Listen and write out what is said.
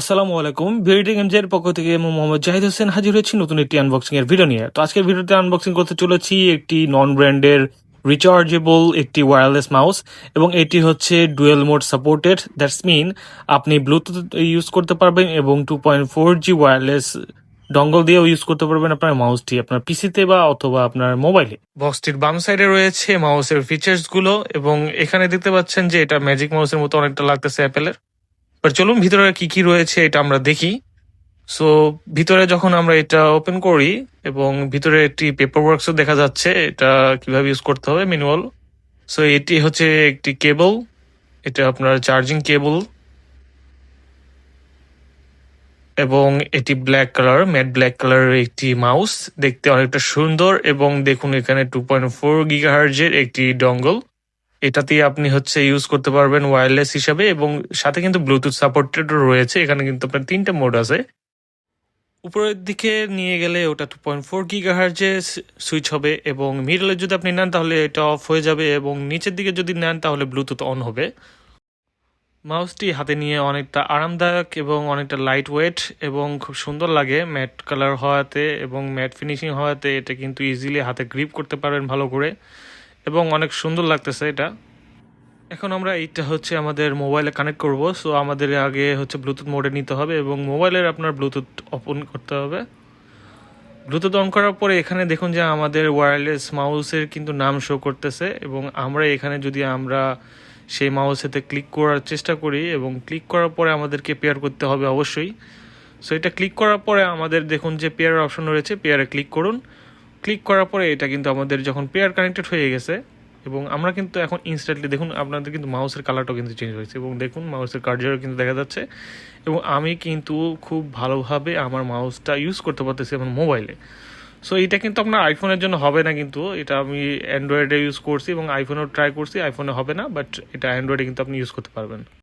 আসসালামু আলাইকুম, ভিডিও গেমসের পক্ষ থেকে আমি মোহাম্মদ জাহিদ হোসেন হাজির হয়েছি নতুন একটি আনবক্সিং এর ভিডিও নিয়ে। তো আজকের ভিডিওতে আনবক্সিং করতে চলেছি একটি নন ব্র্যান্ডের রিচার্জেবল একটি ওয়্যারলেস মাউস, এবং এটি হচ্ছে dual mode supported. That's mean আপনি ব্লুটুথ ইউজ করতে পারবেন এবং 2.4G ওয়্যারলেস ডঙ্গল দিয়েও ইউজ করতে পারবেন আপনার মাউসটি আপনার পিসিতে বা অথবা আপনার মোবাইলে। বক্সটির বাম সাইডে রয়েছে মাউসের ফিচার্স গুলো, এবং এখানে দেখতে পাচ্ছেন যে এটা ম্যাজিক মাউসের মতো অনেকটা লাগতেছে অ্যাপেলের। এবার চলুন ভিতরে কি কি রয়েছে এটা আমরা দেখি। সো ভিতরে যখন আমরা এটা ওপেন করি, এবং ভিতরে একটি পেপার ওয়ার্কসও দেখা যাচ্ছে এটা কিভাবে ইউজ করতে হবে, ম্যানুয়াল। সো এটি হচ্ছে একটি কেবল, এটা আপনার চার্জিং কেবল, এবং এটি ব্ল্যাক কালার, ম্যাট ব্ল্যাক কালারের একটি মাউস, দেখতে অনেকটা সুন্দর। এবং দেখুন এখানে 2.4 GHz-এর একটি ডঙ্গল, এটাতে আপনি হচ্ছে ইউজ করতে পারবেন ওয়্যারলেস হিসাবে, এবং সাথে কিন্তু ব্লুটুথ সাপোর্টেডও রয়েছে। এখানে কিন্তু আপনার 3টা মোড আছে। উপরের দিকে নিয়ে গেলে ওটা 2.4 GHz সুইচ হবে, এবং মিডলে যদি আপনি নেন তাহলে এটা অফ হয়ে যাবে, এবং নিচের দিকে যদি নেন তাহলে ব্লুটুথ অন হবে। মাউসটি হাতে নিয়ে অনেকটা আরামদায়ক এবং অনেকটা লাইট ওয়েট এবং খুব সুন্দর লাগে ম্যাট কালার হওয়াতে এবং ম্যাট ফিনিশিং হওয়াতে। এটা কিন্তু ইজিলি হাতে গ্রিপ করতে পারবেন ভালো করে, এবং অনেক সুন্দর লাগতেছে এটা। এখন আমরা এইটা হচ্ছে আমাদের মোবাইলে কানেক্ট করব। সো আমাদের আগে হচ্ছে ব্লুটুথ মোডে নিতে হবে, এবং মোবাইলের আপনার ব্লুটুথ অন করতে হবে। ব্লুটুথ অন করার পরে এখানে দেখুন যে আমাদের ওয়্যারলেস মাউসের কিন্তু নাম শো করতেছে, এবং আমরা এখানে যদি আমরা সেই মাউসেতে ক্লিক করার চেষ্টা করি, এবং ক্লিক করার পরে আমাদেরকে পেয়ার করতে হবে অবশ্যই। সো এটা ক্লিক করার পরে আমাদের দেখুন যে পেয়ার অপশন রয়েছে, পেয়ারে ক্লিক করুন। ক্লিক করার পরে এটা কিন্তু আমাদের যখন পেয়ার কানেক্টেড হয়ে গেছে, এবং আমরা কিন্তু এখন ইনস্ট্যান্টলি দেখুন আপনাদের কিন্তু মাউসের কালারটাও কিন্তু চেঞ্জ হয়েছে, এবং দেখুন মাউসের কার্যারও কিন্তু দেখা যাচ্ছে, এবং আমি কিন্তু খুব ভালোভাবে আমার মাউসটা ইউজ করতে পারতেছি আমার মোবাইলে। সো এটা কিন্তু আপনার আইফোনের জন্য হবে না, কিন্তু এটা আমি অ্যান্ড্রয়েডে ইউজ করছি এবং আইফোনেও ট্রাই করছি, আইফোনে হবে না, বাট এটা অ্যান্ড্রয়েডে কিন্তু আপনি ইউজ করতে পারবেন।